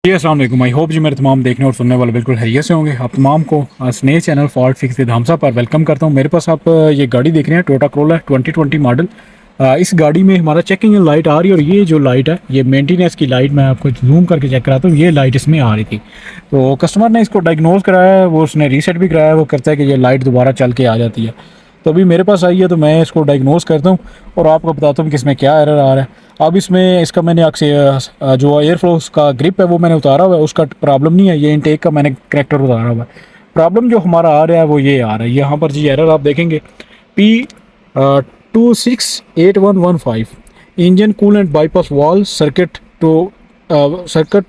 जी अस्सलाम वालेकुम। I hope जी मेरे तमाम देखने और सुनने वाले बिल्कुल हैरियत से होंगे। आप तमाम को स्नेह channel fault fix with Hamza पर वेलकम करता हूं। मेरे पास आप ये गाड़ी देख रहे हैं, टोयोटा करोला 2020 मॉडल। इस गाड़ी में हमारा चेक इंजन लाइट आ रही है और ये जो लाइट है ये मेंटेनेंस की लाइट, मैं आपको जूम करके चेक कराता हूँ। ये लाइट इसमें आ रही थी, तो कस्टमर ने इसको डायग्नोज कराया है, वो उसने रीसेट भी कराया है। वो करता है कि ये लाइट दोबारा चल के आ जाती है। तो अभी मेरे पास आई है तो मैं इसको डायग्नोज करता हूँ और आपको बताता हूँ कि इसमें क्या एरर आ रहा है। अब इसमें इसका मैंने जो एयर फ्लो का ग्रिप है वो मैंने उतारा हुआ है, उसका प्रॉब्लम नहीं है। ये इनटेक का मैंने कनेक्टर उतारा हुआ है। प्रॉब्लम जो हमारा आ रहा है वो ये आ रहा है, यहाँ पर जी एरर आप देखेंगे P268115 engine coolant bypass valve circuit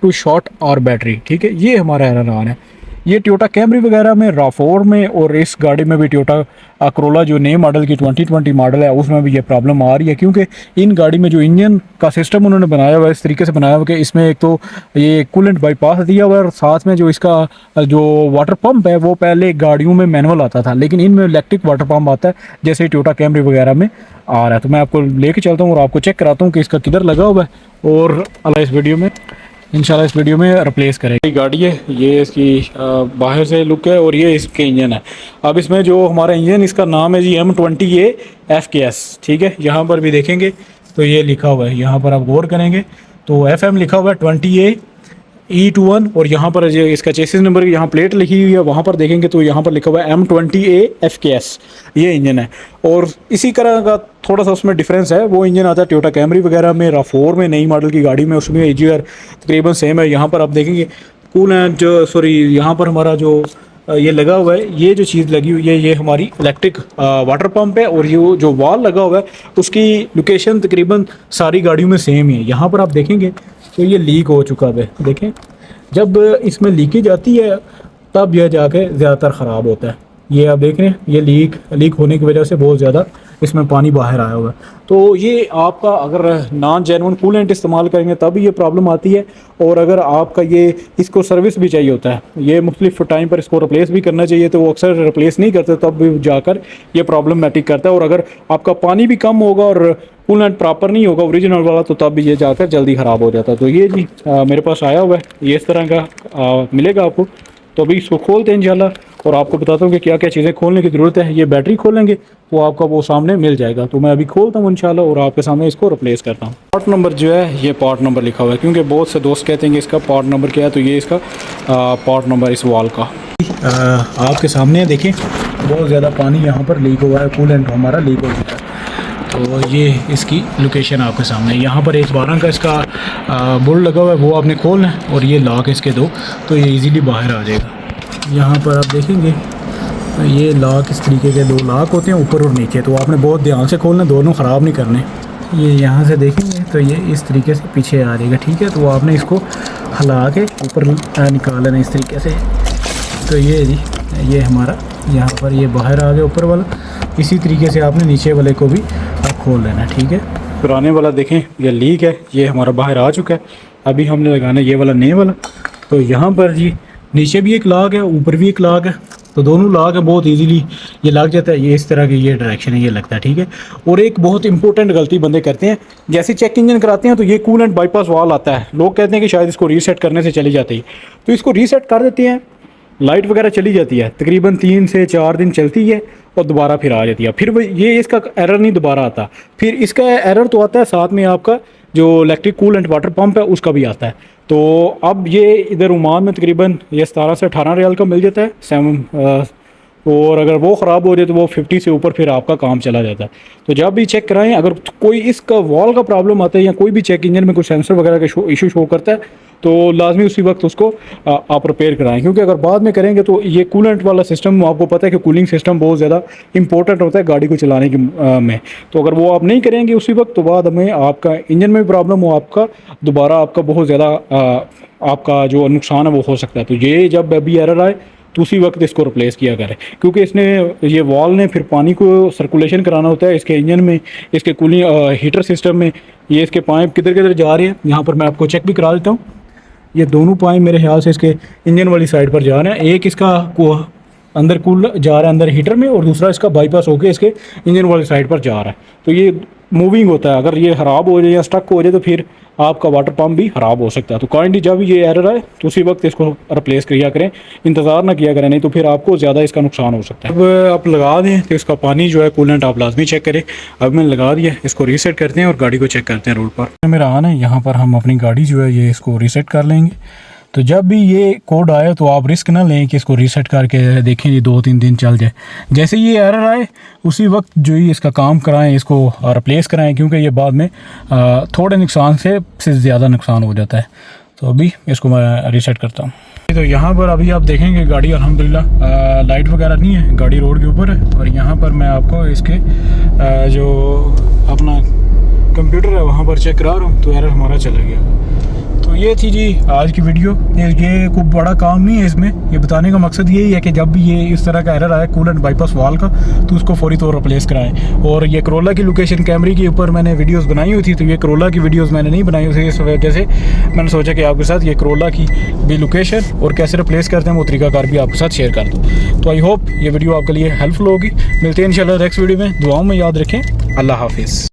to short और बैटरी। ठीक है, ये हमारा एरर आ रहा है। ये टोयोटा कैमरी वगैरह में, राफोर में और इस गाड़ी में भी, टोयोटा करोला जो नए मॉडल की 2020 मॉडल है उसमें भी ये प्रॉब्लम आ रही है। क्योंकि इन गाड़ी में जो इंजन का सिस्टम उन्होंने बनाया हुआ है इस तरीके से बनाया हुआ है कि इसमें एक तो ये कूलेंट बाईपास दिया हुआ है और साथ में जो इसका जो वाटर पंप है वो पहले गाड़ियों में मैनुअल आता था, लेकिन इनमें इलेक्ट्रिक वाटर पंप आता है जैसे टोयोटा कैमरी वगैरह में आ रहा है। तो मैं आपको लेके चलता हूँ और आपको चेक कराता हूँ कि इसका किधर लगा हुआ है और अल्लाह इस वीडियो में इंशाल्लाह इस वीडियो में रिप्लेस करेंगे। गाड़ी है ये, इसकी बाहर से लुक है और ये इसके इंजन है। अब इसमें जो हमारा इंजन, इसका नाम है जी M20A FKS। ठीक है, यहाँ पर भी देखेंगे तो ये लिखा हुआ है, यहाँ पर आप गौर करेंगे तो FM लिखा हुआ है 20A E21 और यहाँ पर जो इसका चेसिस नंबर यहाँ प्लेट लिखी हुई है वहाँ पर देखेंगे तो यहाँ पर लिखा हुआ है M20A FKS। ये इंजन है और इसी तरह का थोड़ा सा उसमें डिफरेंस है। वो इंजन आता है टोयोटा कैमरी वगैरह में, राफोर में नई मॉडल की गाड़ी में, उसमें EGR तकरीबन सेम है। यहाँ पर आप देखेंगे यहाँ पर हमारा जो ये लगा हुआ है, ये जो चीज़ लगी हुई है ये हमारी इलेक्ट्रिक वाटर पंप है और ये जो वॉल लगा हुआ है उसकी लोकेशन तकरीबन सारी गाड़ियों में सेम ही है। यहाँ पर आप देखेंगे तो ये लीक हो चुका है। देखें, जब इसमें लीकेज आती है तब यह जाके ज़्यादातर ख़राब होता है। ये आप देख रहे हैं, ये लीक होने की वजह से बहुत ज़्यादा इसमें पानी बाहर आया हुआ है। तो ये आपका अगर नॉन जेन्युइन कूलेंट इस्तेमाल करेंगे तब ये प्रॉब्लम आती है। और अगर आपका ये इसको सर्विस भी चाहिए होता है, ये मुख्तलिफ टाइम पर इसको रिप्लेस भी करना चाहिए, तो वो अक्सर रिप्लेस नहीं करते, तब भी जाकर ये प्रॉब्लमैटिक करता है। और अगर आपका पानी भी कम होगा और कूलेंट प्रॉपर नहीं होगा ओरिजिनल वाला, तो तब भी ये जाकर जल्दी ख़राब हो जाता है। तो ये जी मेरे पास आया हुआ है, ये इस तरह का मिलेगा आपको। तो अभी इसको खोलते हैं इंशाल्लाह और आपको बताता हूँ कि क्या क्या चीज़ें खोलने की ज़रूरत है। ये बैटरी खोलेंगे तो आपका वो सामने मिल जाएगा। तो मैं अभी खोलता हूँ इंशाल्लाह और आपके सामने इसको रिप्लेस करता हूँ। पार्ट नंबर जो है ये पार्ट नंबर लिखा हुआ है, क्योंकि बहुत से दोस्त कहते हैं कि इसका पार्ट नंबर क्या है, तो ये इसका पार्ट नंबर इस वॉल का आपके सामने देखें। बहुत ज़्यादा पानी यहाँ पर लीक हुआ है, कूलेंट हमारा लीक हो चुका है। तो ये इसकी लोकेशन आपके सामने, यहाँ पर एक 12 का इसका बोर्ड लगा हुआ है, वो आपने खोलना है और ये लॉक इसके दो, तो ये इजीली बाहर आ जाएगा। यहाँ पर आप देखेंगे तो ये लॉक इस तरीके के 2 लॉक होते हैं, ऊपर और नीचे, तो आपने बहुत ध्यान से खोलना, दोनों ख़राब नहीं करने। ये यहाँ से देखेंगे तो ये इस तरीके से पीछे आ जाएगा। ठीक है, तो आपने इसको हिला के ऊपर निकाल लेना इस तरीके से। तो ये जी ये हमारा यहाँ पर ये बाहर आ गया ऊपर वाला। इसी तरीके से आपने नीचे वाले को भी आप खोल लेना। ठीक है, पुराने वाला देखें ये लीक है, ये हमारा बाहर आ चुका है। अभी हमने लगाना ये वाला नए वाला। तो यहाँ पर जी नीचे भी एक लॉक है, ऊपर भी एक लॉक है, तो दोनों लॉक है, बहुत इजीली ये लग जाता है। ये इस तरह की ये डायरेक्शन है, ये लगता है। ठीक है, और एक बहुत इंपॉर्टेंट गलती बंदे करते हैं, जैसे चेक इंजन कराते हैं तो ये कूलेंट बाईपास वॉल आता है, लोग कहते हैं कि शायद इसको रीसेट करने से चली जाती है, तो इसको रीसेट कर देते हैं, लाइट वगैरह चली जाती है, तकरीबन 3 से 4 दिन चलती है और दोबारा फिर आ जाती है। फिर ये इसका एरर नहीं दोबारा आता, फिर इसका एरर तो आता है साथ में आपका जो इलेक्ट्रिक कूलेंट वाटर पंप है उसका भी आता है। तो अब ये इधर ओमान में तकरीबन ये 17 से 18 रियाल का मिल जाता है 7, और अगर वो ख़राब हो जाए तो वो 50 से ऊपर फिर आपका काम चला जाता है। तो जब भी चेक कराएं, अगर कोई इसका वॉल का प्रॉब्लम आता है या कोई भी चेक इंजन में कोई सेंसर वगैरह का इशू शो करता है, तो लाजमी उसी वक्त उसको आप रिपेयर कराएं। क्योंकि अगर बाद में करेंगे तो ये कूलेंट वाला सिस्टम, आपको पता है कि कूलिंग सिस्टम बहुत ज़्यादा इंपॉर्टेंट होता है गाड़ी को चलाने की में। तो अगर वो आप नहीं करेंगे उसी वक्त, तो बाद में आपका इंजन में भी प्रॉब्लम हो, आपका दोबारा आपका बहुत ज़्यादा आपका जो नुकसान है वो हो सकता है। तो ये जब अभी एरर आए तो उसी वक्त इसको रिप्लेस किया करें, क्योंकि इसने ये वॉल ने फिर पानी को सर्कुलेशन कराना होता है इसके इंजन में, इसके कूलिंग हीटर सिस्टम में। ये इसके पाइप किधर किधर जा रहे हैं, यहाँ पर मैं आपको चेक भी करा देता हूँ। ये दोनों पाइप मेरे ख्याल से इसके इंजन वाली साइड पर जा रहे हैं। एक इसका अंदर कूल जा रहा है अंदर हीटर में, और दूसरा इसका बाईपास होकर इसके इंजन वाली साइड पर जा रहा है। तो ये मूविंग होता है, अगर ये ख़राब हो जाए या स्टक हो जाए तो फिर आपका वाटर पम्प भी ख़राब हो सकता है। तो काइंडली जब ये एरर आए तो उसी वक्त इसको रिप्लेस किया करें, इंतज़ार ना किया करें, नहीं तो फिर आपको ज़्यादा इसका नुकसान हो सकता है। अब आप लगा दें तो इसका पानी जो है कूलेंट आप लाजमी चेक करें। अब मैंने लगा दिया, इसको रीसेट करते हैं और गाड़ी को चेक करते हैं रोड पर। मेरा आना है यहाँ पर, हम अपनी गाड़ी जो है ये इसको रीसेट कर लेंगे। तो जब भी ये कोड आए तो आप रिस्क ना लें कि इसको रीसेट करके देखें ये 2-3 दिन चल जाए। जैसे ये एरर आए उसी वक्त जो ही इसका काम कराएं, इसको रिप्लेस कराएं, क्योंकि ये बाद में थोड़े नुकसान से ज़्यादा नुकसान हो जाता है। तो अभी इसको मैं रीसेट करता हूँ। तो यहाँ पर अभी आप देखेंगे गाड़ी अल्हम्दुलिल्लाह लाइट वगैरह नहीं है, गाड़ी रोड के ऊपर है। और यहाँ पर मैं आपको इसके जो अपना कंप्यूटर है वहाँ पर चेक करा रहा हूँ, तो एरर हमारा चला गया। तो ये थी जी आज की वीडियो। ये कोई बड़ा काम नहीं है इसमें, ये बताने का मकसद यही है कि जब भी ये इस तरह का एरर आए कूलेंट बाईपास वाल का, तो उसको फौरी तौर रिप्लेस कराएं। और ये करोला की लोकेशन कैमरे के ऊपर मैंने वीडियोस बनाई हुई थी, तो ये करोला की वीडियोस मैंने नहीं बनाई हुई, इस वजह से मैंने सोचा कि आपके साथ ये करोला की भी लोकेशन और कैसे रिप्लेस करते हैं वो तरीकाकार भी आपके साथ शेयर कर दूँ। तो आई होप ये वीडियो आपके लिए हेल्पफुल होगी। मिलते हैं इंशाल्लाह नेक्स्ट वीडियो में। दुआओं में याद रखें। अल्लाह हाफिज़।